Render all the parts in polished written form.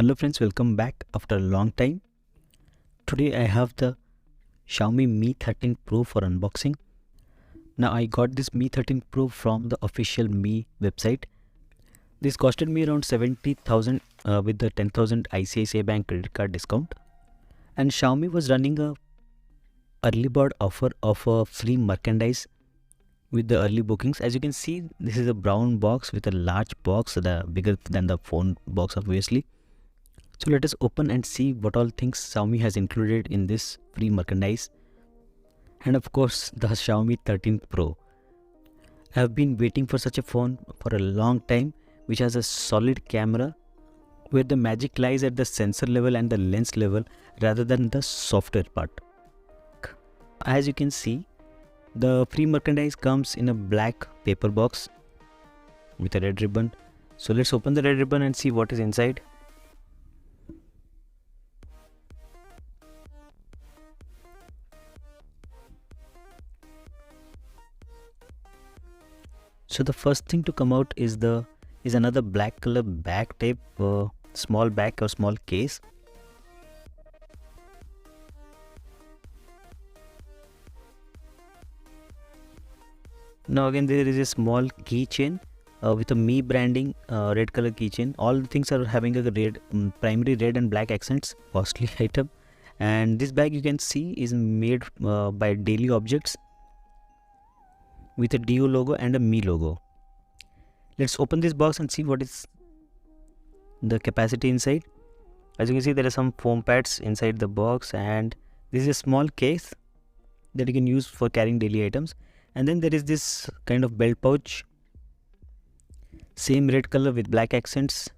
Hello friends, welcome back after a long time. Today I have the Xiaomi Mi 13 Pro for unboxing. Now I got this Mi 13 Pro from the official Mi website. This costed me around 70,000 with the 10,000 ICICI Bank credit card discount. And Xiaomi was running a early bird offer of a free merchandise with the early bookings. As you can see, this is a brown box with a large box, bigger than the phone box obviously. So let us open and see what all things Xiaomi has included in this free merchandise. And of course, the Xiaomi 13 Pro. I have been waiting for such a phone for a long time, which has a solid camera where the magic lies at the sensor level and the lens level rather than the software part. As you can see, the free merchandise comes in a black paper box with a red ribbon. So let's open the red ribbon and see what is inside. So the first thing to come out is another black color back tape, small back or small case. Now again there is a small keychain with a Mi branding, red color keychain. All the things are having a red, primary red and black accents, costly item. And this bag you can see is made by Daily Objects with a DO logo and a Mi logo. Let's open this box and see what is the capacity inside. As you can see, there are some foam pads inside the box, and this is a small case that you can use for carrying daily items. And then there is this kind of belt pouch, same red color with black accents.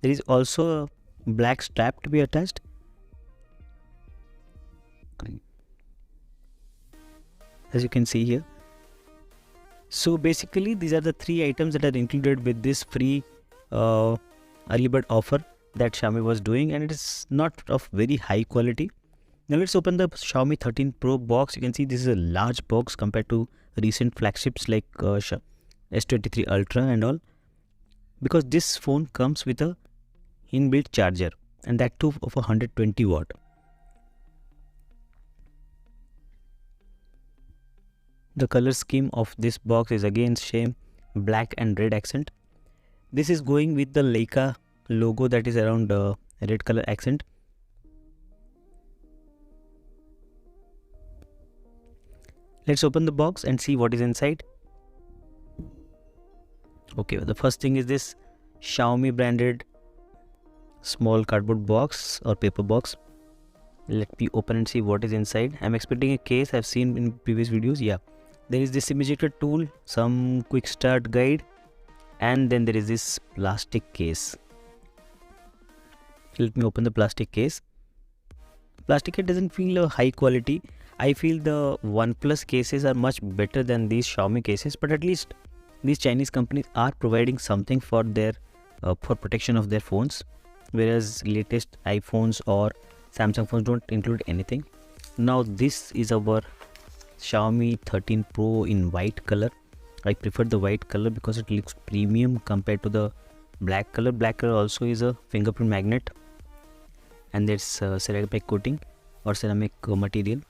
There is also a black strap to be attached. As you can see here. So basically these are the three items that are included with this free early bird offer that Xiaomi was doing, and it is not of very high quality. Now let's open the Xiaomi 13 Pro box. You can see this is a large box compared to recent flagships like S23 Ultra and all, because this phone comes with a inbuilt charger, and that too of 120 watt. The color scheme of this box is again same black and red accent. This is going with the Leica logo that is around red color accent. Let's open the box and see what is inside. Okay, the first thing is this Xiaomi branded small cardboard box or paper box. Let me open and see what is inside. I'm expecting a case. I've seen in previous videos. Yeah. There is this imitator tool, some quick start guide, and then there is this plastic case. Let me open the plastic case. Plastic case doesn't feel high quality. I feel the OnePlus cases are much better than these Xiaomi cases, but at least these Chinese companies are providing something for their for protection of their phones, whereas latest iPhones or Samsung phones don't include anything. Now this is our Xiaomi 13 Pro in white color. I prefer the white color because it looks premium compared to the black color. Black color also is a fingerprint magnet, and there's ceramic coating or ceramic material.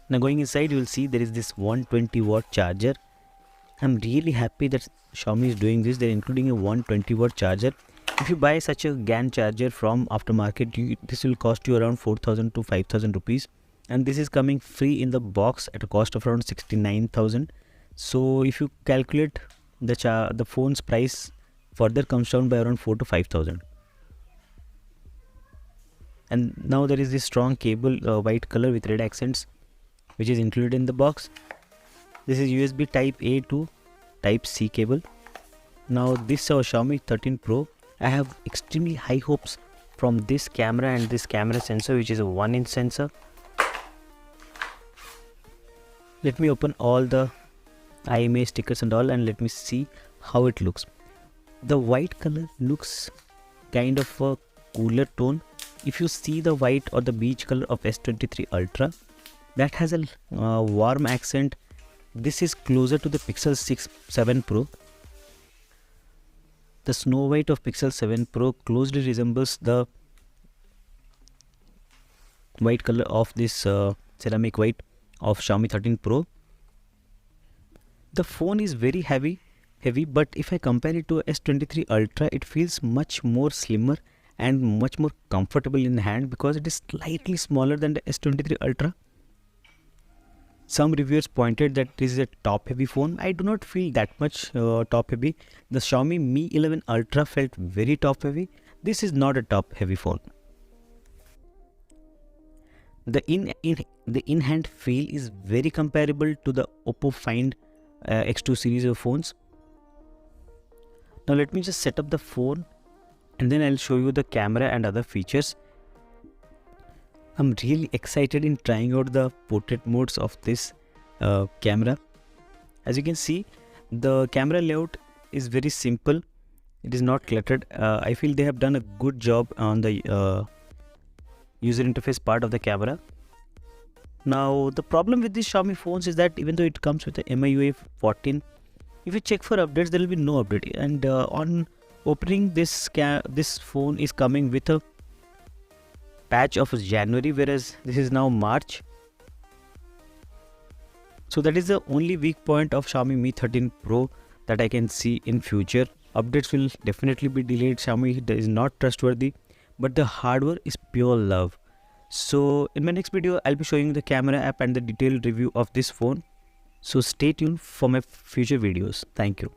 Now going inside, you will see there is this 120 watt charger. I'm really happy that Xiaomi is doing this. They're including a 120 watt charger. If you buy such a GAN charger from aftermarket, this will cost you around 4,000 to 5,000 rupees. And this is coming free in the box at a cost of around 69,000. So if you calculate the phone's price, further comes down by around 4 to 5,000. And now there is this strong cable, white color with red accents, which is included in the box. This is USB Type A to Type C cable. Now this Xiaomi 13 Pro, I have extremely high hopes from this camera and this camera sensor, which is a 1-inch sensor. Let me open all the IMEI stickers and all, and let me see how it looks. The white color looks kind of a cooler tone. If you see the white or the beige color of S23 Ultra, that has a warm accent. This is closer to the Pixel 7 Pro. The snow white of Pixel 7 Pro closely resembles the white color of this ceramic white of Xiaomi 13 Pro. The phone is very heavy, but if I compare it to S23 Ultra, it feels much more slimmer and much more comfortable in hand because it is slightly smaller than the S23 Ultra. Some reviewers pointed that this is a top heavy phone. I do not feel that much top heavy. The Xiaomi Mi 11 Ultra felt very top heavy. This is not a top heavy phone. The in-hand feel is very comparable to the Oppo Find X2 series of phones. Now let me just set up the phone and then I'll show you the camera and other features. I'm really excited in trying out the portrait modes of this camera. As you can see, the camera layout is very simple. It is not cluttered. I feel they have done a good job on the user interface part of the camera. Now the problem with these Xiaomi phones is that even though it comes with the MIUI 14, if you check for updates, there will be no update. And on opening this phone is coming with a patch of January, whereas this is now March. So that is the only weak point of Xiaomi Mi 13 Pro that I can see in future. Updates will definitely be delayed. Xiaomi is not trustworthy, but the hardware is pure love. So in my next video, I'll be showing the camera app and the detailed review of this phone. So stay tuned for my future videos. Thank you.